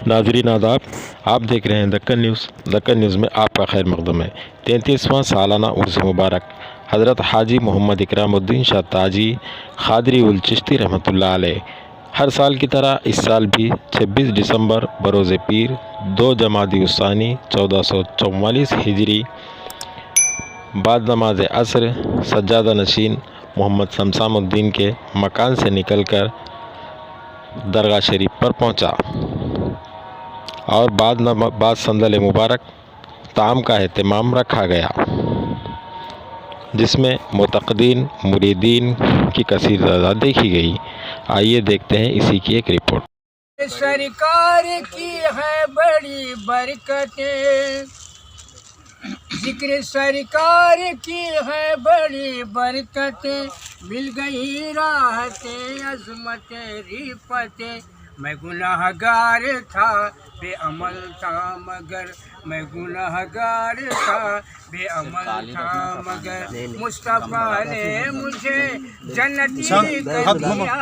नाज़रीन आदाब, आप देख रहे हैं दक्कन न्यूज़। दक्कन न्यूज़ में आपका खैर मकदम है। 33वां सालाना उर्स मुबारक हज़रत हाजी मोहम्मद इकरामुद्दीन शाह ताजी क़ादरी उल चिश्ती रहमतुल्लाह अलैह। हर साल की तरह इस साल भी 26 दिसंबर बरोज़ पीर 2 जमादी उस्सानी 1444 हिजरी बाद नमाज असर सज्जादा नशीन मोहम्मद शमसामुद्दीन के मकान से निकलकर दरगाह शरीफ पर पहुंचा और बाद संदल मुबारक ताम का एहतमाम रखा गया, जिसमें मुतक़दीन मुरीदीन की कसीर तादाद देखी गई। आइए देखते हैं इसी की एक रिपोर्ट। सरकार की है बड़ी बरकतें, जिक्र सरकार की है बड़ी बरकतें, मिल गई राहतें अज़मतें रिफ़तें। मैं गुनाहगार था बेअमल था मगर, मैं गुनाहगार था बेअमल था मगर, मुस्तफ़ा ने मुझे जन्नती कर दिया।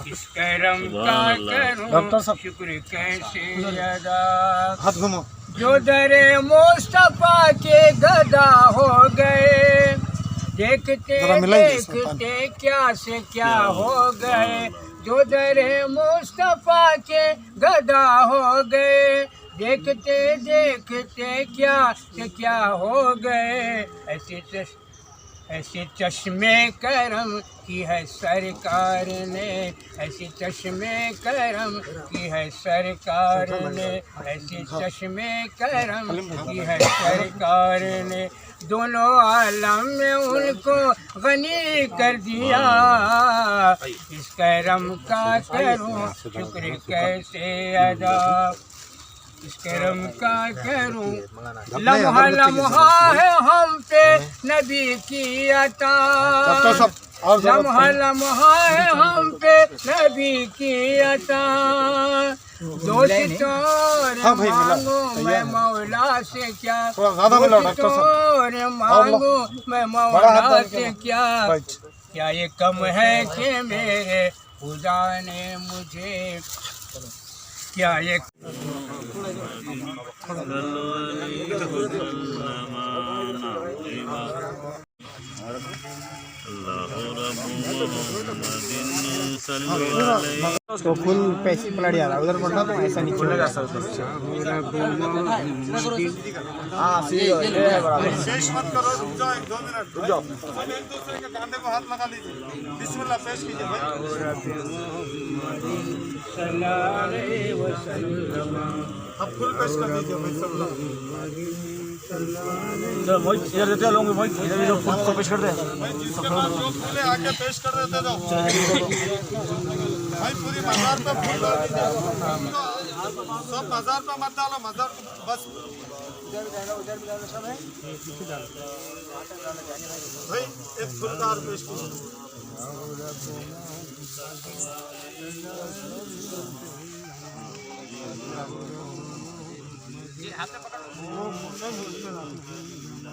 इस करम का करूं शुक्र कैसे अदा, जो दरे मुस्तफ़ा के गदा हो गए, देखते देखते क्या से क्या हो गए। जो दरे मुस्तफ़ा के गदा हो गए, देखते देखते क्या से क्या हो गए। ऐसे चश्मे करम की है सरकार ने, ऐसे चश्मे करम की है सरकार ने, ऐसे चश्मे करम की है सरकार ने। दोनों आलम में उनको गनी कर दिया। इस करम का करूं शुक्र कैसे अदा, इस करम का करूं। लम्हा लम्हा है हम पे नबी की अता, लम्हा लम्हा है हम पे नबी की अता। दोस्त और मांगो मैं मौला से क्या, दोस्त और मांगो मैं मौला से क्या। क्या ये कम है कि मेरे खुदा ने मुझे, क्या ये तो फुल पैसे पलट जा रहा है, उधर पड़ना तो ऐसा नीचे लगा सकते। हाँ पेश मत करो, रुक जाओ 1-2 मिनट, रुक जाओ। सब एक दूसरे के कांधे को हाथ लगा लीजिए। बिस्मिल्लाह पेश कीजिए भाई। अब फुल पेश कर दीजिए भाई सब लोग। इधर देते लोग भाई, इधर भी लोग फुल पेश कर दे भाई। जिसके पास जो फूल है आके पेश कर देते जाओ भाई। पूरी मज़ार पे फूल डाल दीजिए, सब मज़ार पे मत डालो, मज़ार बस उधर भी डालो सब है भाई। एक फुलदार पेश कीजिए।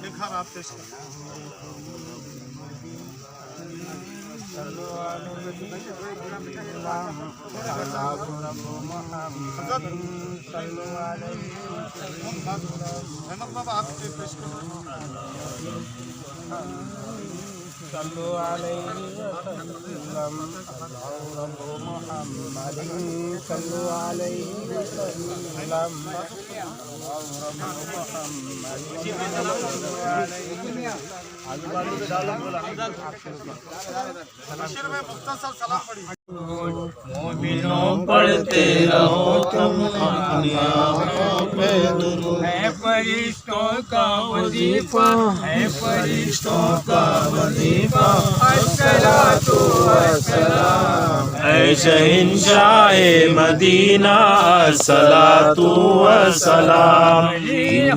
एक हार आप पेश करें। बाबा आप पेश करो। सल्लु अलैहि वसल्लम रब्बु मुहम्मदिन, सल्लु अलैहि वसल्लम मोमिनों पढ़ते रहो तुम अपनी आँखों पे दुरूद। है फरिश्तों का वजीफा, है फरिश्तों का वजीफा। अस्सलातु वस्सलाम ऐ शहंशाहे मदीना, अस्सलातु वस्सलाम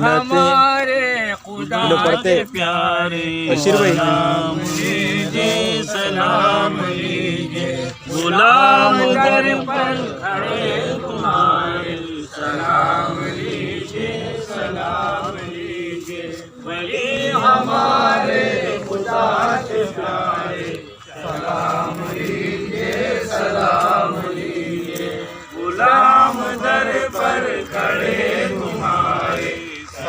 हमारे खुदा के प्यारे। सलाम लीजिए, सलाम लीजिए, गुलाम दर पर खड़े तुम्हारे। सलाम लीजिए, सलाम लीजिए, वली हमारे खुदा के प्यारे। सलाम लीजिए, सलाम लीजिए, गुलाम दर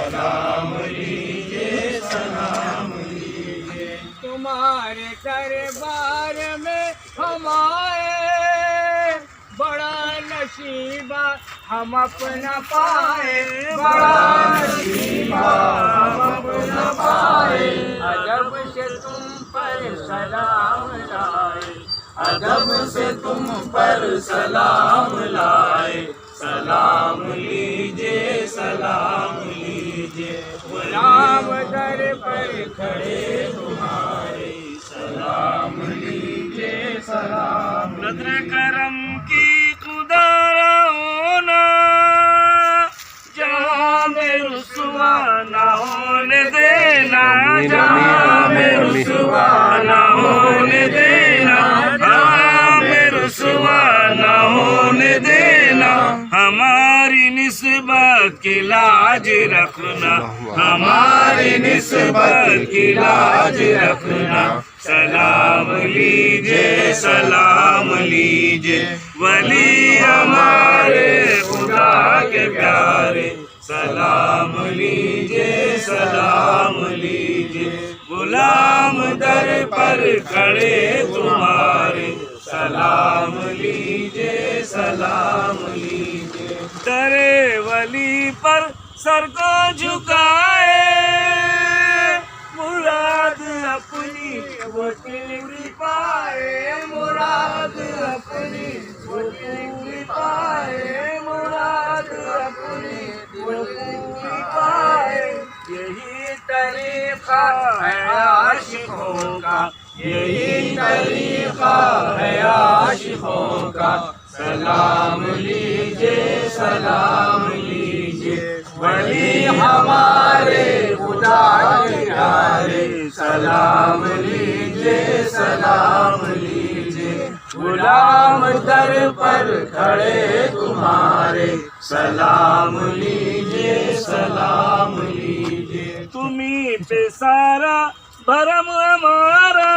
सलाम लीजिए सलाम लीजिए। तुम्हारे दरबार में हम आए, बड़ा नसीबा हम अपना पाए, बड़ा नसीबा हम अपना पाए। अदब से तुम पर सलाम लाए, अदब से तुम पर सलाम लाए, सलाम लीजिए सलाम लीजिए। गुलाम दर पर खड़े तुम्हारे सलाम लीजिए सलाम। नजर करम की खुदा होना, जहाँ में रुसवा न होने देना, जहाँ में रुसवा न होने देना, जहाँ में रुसवा न होने देना। हमारी निस्बत की लाज रखना, हमारी निस्बत की लाज रखना। सलाम लीजिए सलाम लीजिए, वली हमारे खुदा के प्यारे। सलाम लीजिए सलाम लीजिए, गुलाम दर पर खड़े तुम्हारे। सलाम लीजिए सलाम लीजिए। दरे वली पर सर को झुकाए, मुराद अपनी वो पूरी पाए, मुराद अपनी वो पूरी पाए, मुराद अपनी वो पूरी पाए। यही तरीका है आशिकों का, यही तरीका है आशिकों का। सलाम लीजिए सलाम लीजिए, वली हमारे खुदा के प्यारे। सलाम लीजिए सलाम लीजिए, गुलाम दर पर खड़े तुम्हारे। सलाम लीजिए सलाम लीजिए। तुम्ही पे सारा भरम हमारा,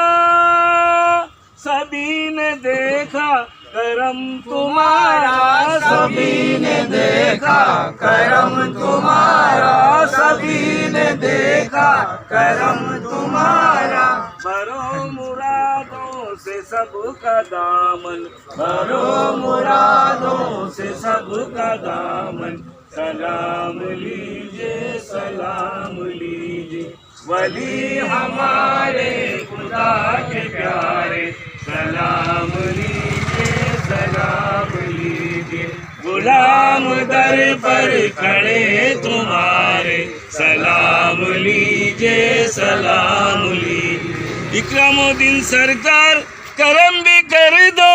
सभी ने देखा करम तुम्हारा, सभी ने देखा करम तुम्हारा, सभी ने देखा करम तुम्हारा। भरो मुरादों से सबका दामन, भरो मुरादों से सबका दामन। सलाम लीजिए सलाम लीजिए, वली हमारे खुदा के प्यारे। सलाम लीजिए सलाम लीजिए, गुलाम दर पर खड़े तुम्हारे। सलाम लीजिए सलाम लीजिए। इकरामुद्दीन सरकार करम भी कर दो,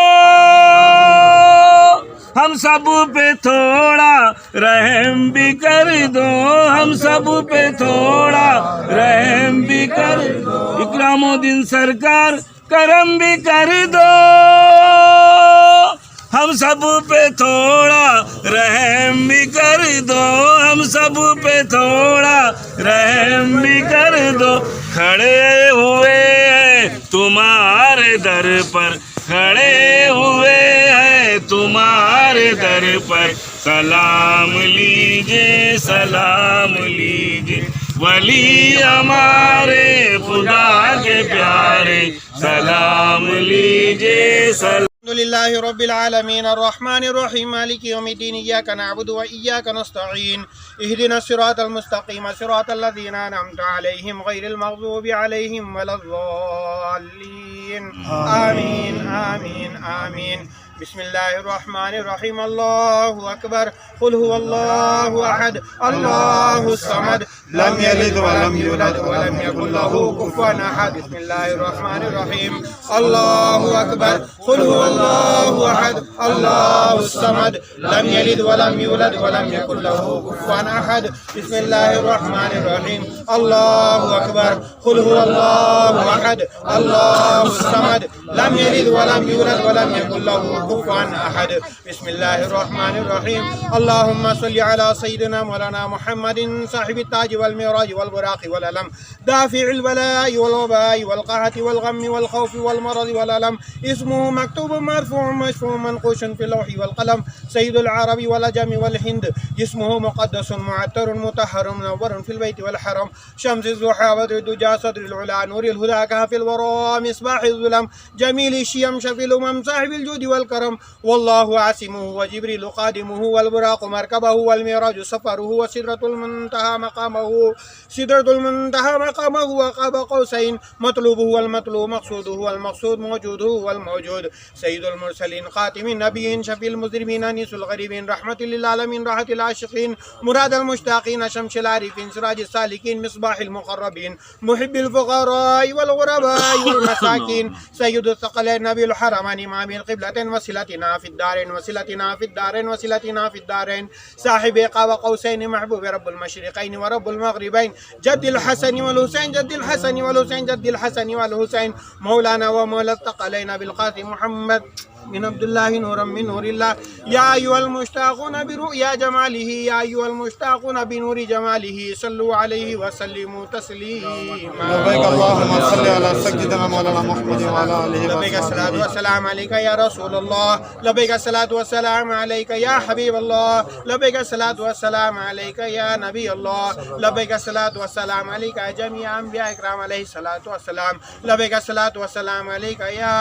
हम सब पे थोड़ा रहम भी कर दो, हम सब पे थोड़ा रहम भी कर दो। इकरामुद्दीन सरकार करम भी कर दो, हम सब पे थोड़ा रहम भी कर दो, हम सब पे थोड़ा रहम भी कर दो। खड़े हुए हैं तुम्हारे दर पर, खड़े हुए हैं तुम्हारे दर पर। सलाम लीजिए सलाम लीजिए, वली हमारे खुदा के प्यारे। सलाम लीजिए सलाम। अल्हम्दुलिल्लाहि रब्बिल आलमीन अर्रहमानिर रहीम मालिकि यौमिद्दीन इय्याका नअबुदु व इय्याका नस्तईन इहदिनस सिरातल मुस्तकीम सिरातल लज़ीना अनअमता अलैहिम गैरिल मग़ज़ूबि अलैहिम वलद्दाल्लीन। आमीन आमीन आमीन। बिस्मिल्लाहिर्रहमानिर्रहीम। अल्लाहु अकबर। कुल हुवल्लाहु अहद अल्लाहुस समद लम यलिद व लम यूलद व लम यकुल लहू कुफुवन अहद। बिस्मिल्लाहिर्रहमानिर्रहीम। अल्लाहु अकबर। कुल हुवल्लाहु अहद अल्लाहुस समद लम यलिद व लम यूलद व लम यकुल लहू कुफुवन अहद। बिस्मिल्लाहिर्रहमानिर्रहीम। अल्लाहु अकबर। कुल हुवल्लाहु अहद अल्लाहुस समद लम यलिद व लम यूलद व लम यकुल लहू कुफुवन अहद। बिस्मिल्लाहिर्रहमानिर्रहीम। अल्लाहुम्मा सल्लि अला सय्यिदिना मौलाना मुहम्मदिन साहिबित ताज वल मिराज वल बुराक़ वल अलम दाफ़िइल बलाइ वल वबाइ वल क़हति वल गम्मि वल खौफ़ि वल मरज़ि वल अलम। इस्मुहु मकतूब मरफूअ मशफूअ मनक़ूश फ़िल लौहि वल क़लम सय्यिदुल अरबी वल अजमी वल हिंद जिस्मुहु मुक़द्दसुन मुअत्तरुन मुतहहरुन मुनव्वरुन फ़िल बैति वल हरम शम्सुज़ ज़ुहा बद्रुद दुजा सद्रुल उला नूरिल हुदा कहफ़िल वरा मिस्बाहिज़ ज़ुलम जमीलिश शियम शफ़िल उमम साहिबिल जुदी वल करम वल्लाहु आसिमुहु व जिब्रीलु क़ादिमुहु वल बुराक़ु मरकबहु वल मिराजु सफ़रुहु व सिदरतुल मुंतहा मक़ामहु व क़ाब क़ौसैन मतलूबुहु वल मतलूब मक़सूदुहु वल मक़सूद मौजूदुहु वल मौजूद सय्यिदुल मुरसलीन ख़ातिमुन नबिय्यीन शफ़ीउल मुज़निबीन अनीसुल ग़रीबीन रहमतुल लिल आलमीन राहतुल आशिक़ीन मुरादुल मुश्ताक़ीन शम्सुल आरिफ़ीन सिराजुस सालिकीन मिस्बाहुल मुक़र्रबीन मुहिब्बुल फ़ुक़रा'i वल ग़ुरबा'i वल मसाकीन सय्यिदुस सक़लैन नबीउल हरमैन इमामुल क़िबलतैन वसिलतिना फ़िद दारैन वसिलतिना फ़िद दारैन वसिलतिना फ़िद दारैन साहिब क़ाब क़ौसैन महबूब रब्बुल मशरिक़ैन व रब्बुल मग़रिबैन जद्दिल हसन वल हुसैन जद्दिल हसन वल हुसैन जद्दिल हसन वल हुसैन मौलाना व मौला तक़लैन बिल क़ासिम मुहम्मद मिन अब्दुल्लाहि नूरम मिन नूरिल्लाह या अय्युहल मुश्ताक़ून बिरुया जमालिही या अय्युहल मुश्ताक़ून बिनूरि जमालिही सल्लु अलैहि व सल्लिमू तस्लीमा लब्बैक अल्लाहुम्मा सल्लि अला सय्यिदिना मौलाना मुहम्मद व अला आलिहि लब्बैक अस्सलातु वस्सलामु अलैका या रसूलल्लाह लब्बैक अस्सलातु वस्सलामु अलैका या हबीबल्लाह लब्बैक अस्सलातु वस्सलामु अलैका या नबीयल्लाह लब्बैक अस्सलातु वस्सलामु अलैका जमीअ अंबिया इकराम अलैहिस्सलातु वस्सलाम लब्बैक अस्सलातु वस्सलामु अलैका या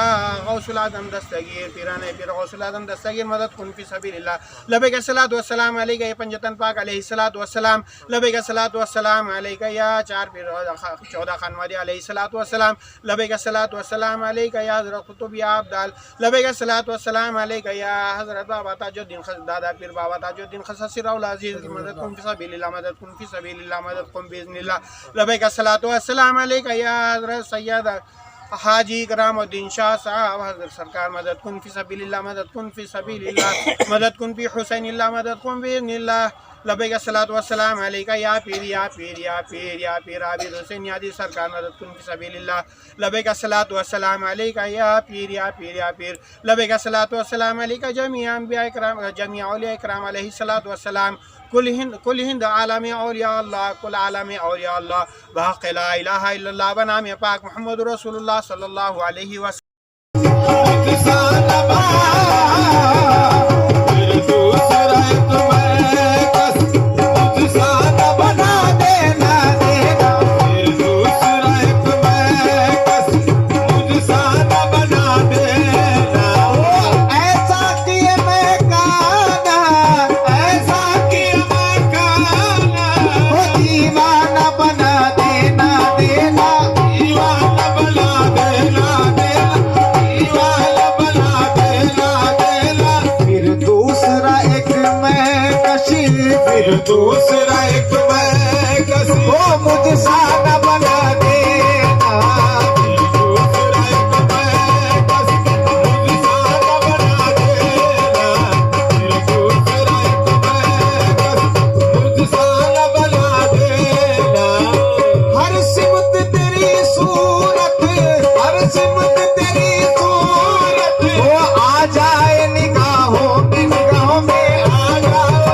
गौसुल आज़म दस्तगीर पीराने पीर गौसुल आज़म दस्तगीर मदद कुन फी सबीलिल्लाह लब्बैक अस्सलातु वस्सलामु अलैका या पंजतन पाक अलैहिस्सलातु वस्सलाम लब्बैक अस्सलातु वस्सलामु अलैका या चार पीर 14 खानवादी अलैहिस्सलातु वस्सलाम लब्बैक अस्सलातु वस्सलामु अलैका या हज़रत कुतुब या अब्दाल लब्बैक अस्सलातु वस्सलामु अलैका या हज़रत बाबा ताजुद्दीन दादा पीर बाबा ताजुद्दीन खससिरउल अज़ीज़ मदद कुन फी सबीलिल्लाह मदद कुन फी सबीलिल्लाह मदद कुन बिइज़्निल्लाह लब्बैक अस्सलातु वस्सलामु अलैका या हज़रत सैयद हाजी करामुद्दीन शाह साहब हज़रत सरकार मदद कुन फी सबीलिल्लाह मदद कुन फी सबीलिल्लाह मदद कुन फी हुसैनिल्लाह मदद कुन बिइज़्निल्लाह लब्बैक अस्सलातु वस्सलामु अलैका या पीर या पीर या पीर या पीर आबिद हुसैन यादी सरकार मदद कुन फी सबीलिल्लाह लब्बैक अस्सलातु वस्सलामु अलैका या पीर या पीर या पीर लब्बैक अस्सलातु वस्सलामु अलैका जमीअ अंबिया इकराम जमीअ औलिया इकराम अलैहिस्सलातु वस्सलाम कुल हिंद आलम औलिया अल्लाह कुल आलम औलिया अल्लाह बहक़ ला इलाहा इल्लल्लाह व नाम पाक मोहम्मद रसूलुल्लाह सल्लल्लाहु अलैहि वसल्लम दूसरा एक मैं कसी वो मुझसा न बना देना दूसरा एक मैं कसी मुझसा न बना देना दूसरा एक मैं कसी मुझसा न बना देना हर सिमत तेरी सूरत हर सिमत तेरी सूरत वो आ जाए निगाहों में आ जाओ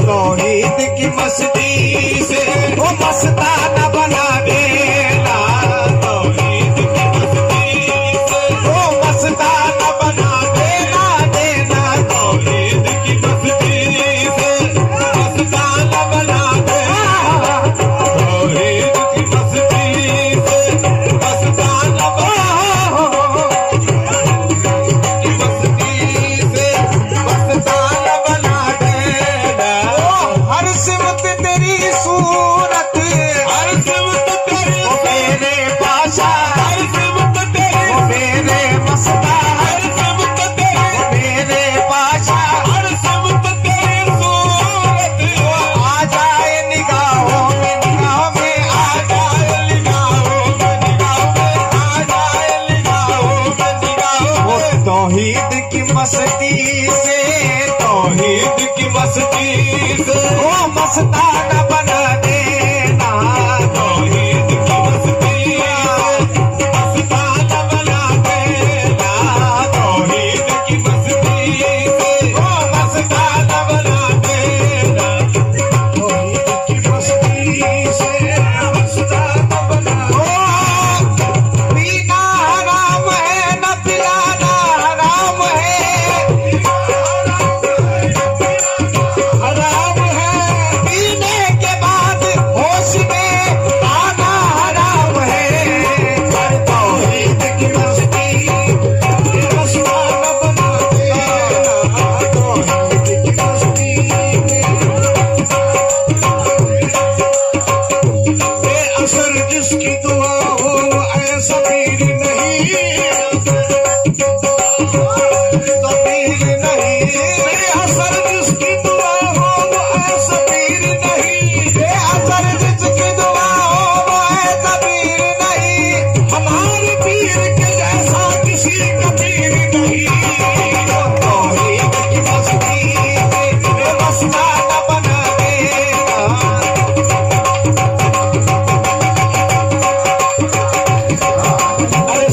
तौहीद की मस्ती से वो मस्ताना बना देना तौहीद की मस्ती से वो मस्ताना बना देना देना तौहीद की मस्ती से मस्ताना बना देना तौहीद की मस्ती से मस्ताना तौहीद की मस्ती से तौहीद की मस्ती से ओ मस्ताना बना देना, तौहीद की मस्ती से मस्ताना बना देना, तौहीद की मस्ती से ओ मस्ताना बना देना, तौहीद की मस्ती से मस्ताना बना देना। पीना हराम है न पिलाना हराम है, हराम है पीने के बाद होश में आना हराम है, पर तौहीद की मस्ती मस्ताना बना देना, तौहीद की मस्ती बेअसर जिसकी दुआ हो ऐसा पीर नहीं, तबीर नहीं, बेअसर जिसकी दुआ हो वो ऐसा पीर नहीं, बेअसर जिसकी दुआ हो वो ऐसा पीर नहीं, हमारे पीर के जैसा किसी का पीर नहीं, तौहीद की मस्ती में मस्ताना बना देना, अरे